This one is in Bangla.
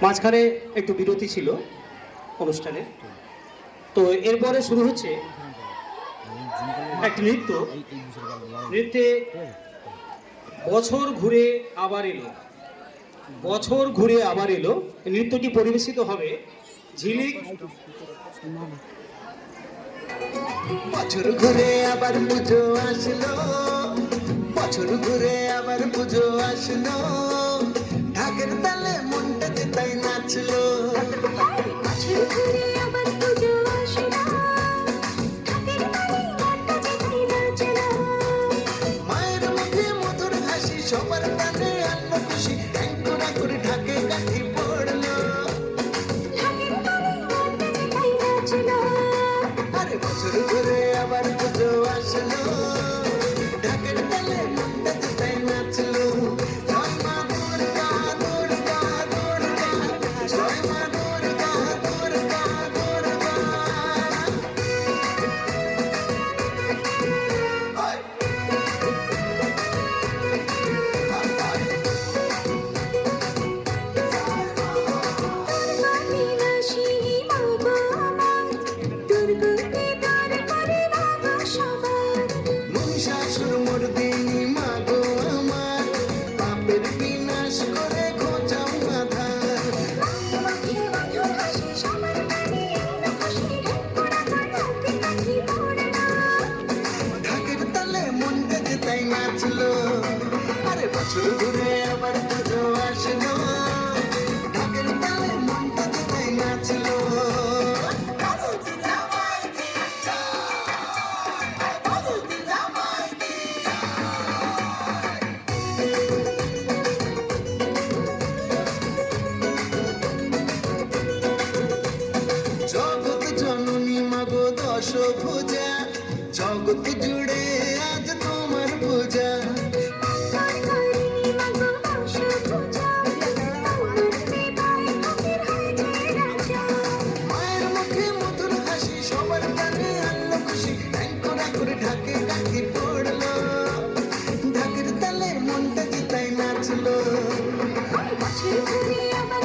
মাঝখানে একটু বিরতি ছিল অনুষ্ঠানে। তো এরপরে শুরু হচ্ছে একটি নৃত্য। নৃত্যে বছর ঘুরে আবার এলো, বছর ঘুরে আবার এলো। নৃত্যটি পরিবেশিত হবে ঝিলিক। বছর ঘুরে আবার পুজো আসলো, বছর ঘুরে আবার পুজো আসলো, ঢাকের তালে মনটা যে তাই নাচলো। বছর ঘুরে আবার পুজো আসলো, ঢাকের তালে মনটা যে তাই নাচলো। মায়ের মুখে মধুর হাসি, সবার প্রাণে আনন্দ খুশি, ঠ্যাংকোড়া করে ঢাকে কাঠি পড়লো। ঢাকের তালে মনটা যে তাই নাচলো। আরে বছর ঘুরে আবার পুজো আসলো, ঢাকের তালে মনটা যে তাই নাচলো। জয় মা দুর্গা, দুর্গা, দুর্গা, জয় মা দুর্গা, দুর্গা, দুর্গা। হয়। বিলাসিনী মা গো আমার, দুর্গতি তার করে বাবা সবার। মহিষাসুর মর্দিনী মা গো আমার, পাপের বিনাশ করে ঘোচাও আধার। মুখে মধুর হাসি, সবার প্রাণে আনন্দ খুশি, ঢেকুড়া কাঁধে কাঠি পড়লো। ঢাকের তালে মনটা যে তাই নাচলো। আরে বছর ঘুরে আবার পুজো আসলো, ঢাকের তালে মনটা যে তাই নাচলো। জগৎ জননী মাগো দশভুজা, জগৎ জুড়ে আজ তোমার পূজা। তার করিনি মা গো দশভুজা, তোমার কৃপায় ফকির হয়েছে রাজা। মায়ের মুখে মধুর হাসি, সবার প্রাণে আনন্দ খুশি, ঠ্যাংকোড়া করে ঢাকে কাঠি পড়লো। ঢাকের তালে মনটা যে তাই নাচলো। বছর ঘুরে আবার